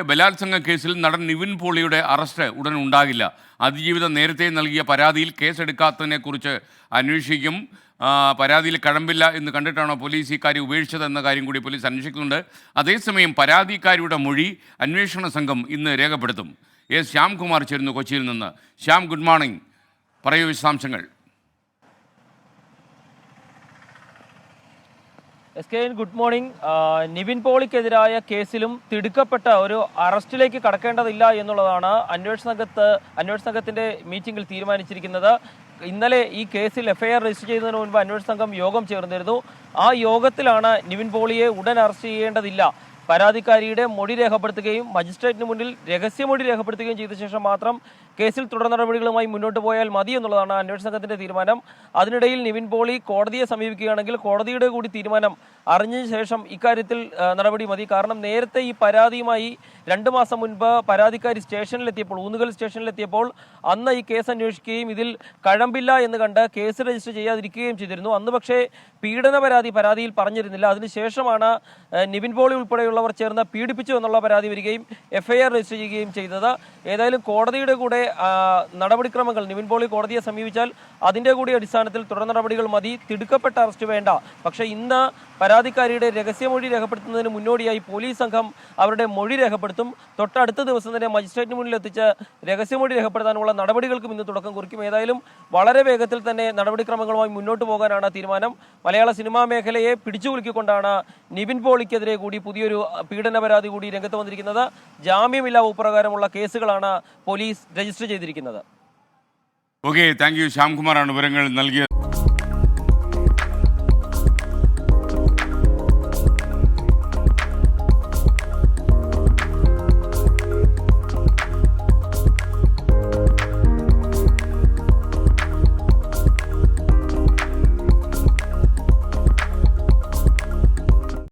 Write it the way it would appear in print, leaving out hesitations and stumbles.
ബലാത്സംഗ കേസിൽ നടൻ നിവിൻ പോളിയുടെ അറസ്റ്റ് ഉടൻ ഉണ്ടാകില്ല. അതിജീവിതം നേരത്തെ നൽകിയ പരാതിയിൽ കേസെടുക്കാത്തതിനെക്കുറിച്ച് അന്വേഷിക്കും. പരാതിയിൽ കഴമ്പില്ല എന്ന് കണ്ടിട്ടാണോ പോലീസ് ഇക്കാര്യം ഉപേക്ഷിച്ചതെന്ന കാര്യം കൂടി പോലീസ് അന്വേഷിക്കുന്നുണ്ട്. അതേസമയം പരാതിക്കാരിയുടെ മൊഴി അന്വേഷണ സംഘം ഇന്ന് രേഖപ്പെടുത്തും. എസ് ശ്യാംകുമാർ ചേരുന്നു കൊച്ചിയിൽ നിന്ന്. Shyam, good morning. പറയൂ വിശദാംശങ്ങൾ. Good morning. നിവിൻ പോളിക്കെതിരായ കേസിലും തിടുക്കപ്പെട്ട ഒരു അറസ്റ്റിലേക്ക് കടക്കേണ്ടതില്ല എന്നുള്ളതാണ് അന്വേഷണ സംഘത്തിന്റെ മീറ്റിംഗിൽ തീരുമാനിച്ചിരിക്കുന്നത്. ഇന്നലെ ഈ കേസിൽ എഫ്ഐആർ രജിസ്റ്റർ ചെയ്യുന്നതിന് മുൻപ് അന്വേഷണ സംഘം യോഗം ചേർന്നിരുന്നു. ആ യോഗത്തിലാണ് നിവിൻ പോളിയെ ഉടൻ അറസ്റ്റ് ചെയ്യേണ്ടതില്ല, പരാതിക്കാരിയുടെ മൊഴി രേഖപ്പെടുത്തുകയും മജിസ്ട്രേറ്റിന് മുന്നിൽ രഹസ്യമൊഴി രേഖപ്പെടുത്തുകയും ചെയ്ത ശേഷം മാത്രം കേസിൽ തുടർ നടപടികളുമായി മുന്നോട്ട് പോയാൽ മതി എന്നുള്ളതാണ് അന്വേഷണ സംഘത്തിന്റെ തീരുമാനം. അതിനിടയിൽ നിവിൻ പോളി കോടതിയെ സമീപിക്കുകയാണെങ്കിൽ കോടതിയുടെ കൂടി തീരുമാനം അറിഞ്ഞ ശേഷം ഇക്കാര്യത്തിൽ നടപടി മതി. കാരണം നേരത്തെ ഈ പരാതിയുമായി 2 മാസം മുൻപ് പരാതിക്കാരി ഊന്നുകൽ സ്റ്റേഷനിലെത്തിയപ്പോൾ അന്ന് ഈ കേസ് അന്വേഷിക്കുകയും ഇതിൽ കഴമ്പില്ല എന്ന് കണ്ട് കേസ് രജിസ്റ്റർ ചെയ്യാതിരിക്കുകയും ചെയ്തിരുന്നു. അന്ന് പക്ഷേ പീഡന പരാതിയിൽ പറഞ്ഞിരുന്നില്ല. അതിനുശേഷമാണ് നിവിൻ പോളി ഉൾപ്പെടെയുള്ളവർ ചേർന്ന് പീഡിപ്പിച്ചു എന്നുള്ള പരാതി വരികയും എഫ്ഐആർ രജിസ്റ്റർ ചെയ്യുകയും ചെയ്തത്. ഏതായാലും കോടതിയുടെ കൂടെ നടപടിക്രമങ്ങൾ നിവിൻ പോളി കോടതിയെ സമീപിച്ചാൽ അതിന്റെ കൂടി അടിസ്ഥാനത്തിൽ തുടർ നടപടികൾ മതി, തിടുക്കപ്പെട്ട അറസ്റ്റ് വേണ്ട. പക്ഷേ ഇന്ന് പരാതിക്കാരിയുടെ രഹസ്യമൊഴി രേഖപ്പെടുത്തുന്നതിന് മുന്നോടിയായി പോലീസ് സംഘം അവരുടെ മൊഴി രേഖപ്പെടുത്തും. തൊട്ടടുത്ത ദിവസം തന്നെ മജിസ്ട്രേറ്റിന് മുന്നിൽ എത്തിച്ച് രഹസ്യമൊഴി രേഖപ്പെടുത്താനുള്ള നടപടികൾക്കും ഇന്ന് തുടക്കം കുറിക്കും. ഏതായാലും വളരെ വേഗത്തിൽ തന്നെ നടപടിക്രമങ്ങളുമായി മുന്നോട്ട് പോകാനാണ് തീരുമാനം. മലയാള സിനിമാ മേഖലയെ പിടിച്ചുകുലുക്കിക്കൊണ്ടാണ് നിവിൻ പോളിക്കെതിരെ കൂടി പുതിയൊരു പീഡന പരാതി കൂടി രംഗത്ത് വന്നിരിക്കുന്നത്. ജാമ്യമില്ലാ പ്രകാരമുള്ള കേസുകളാണ് പോലീസ് രജിസ്റ്റർ ചെയ്തിരിക്കുന്നത്. Okay, thank you. ശ്യാംകുമാറാണ് വിവരങ്ങൾ നൽകിയത്.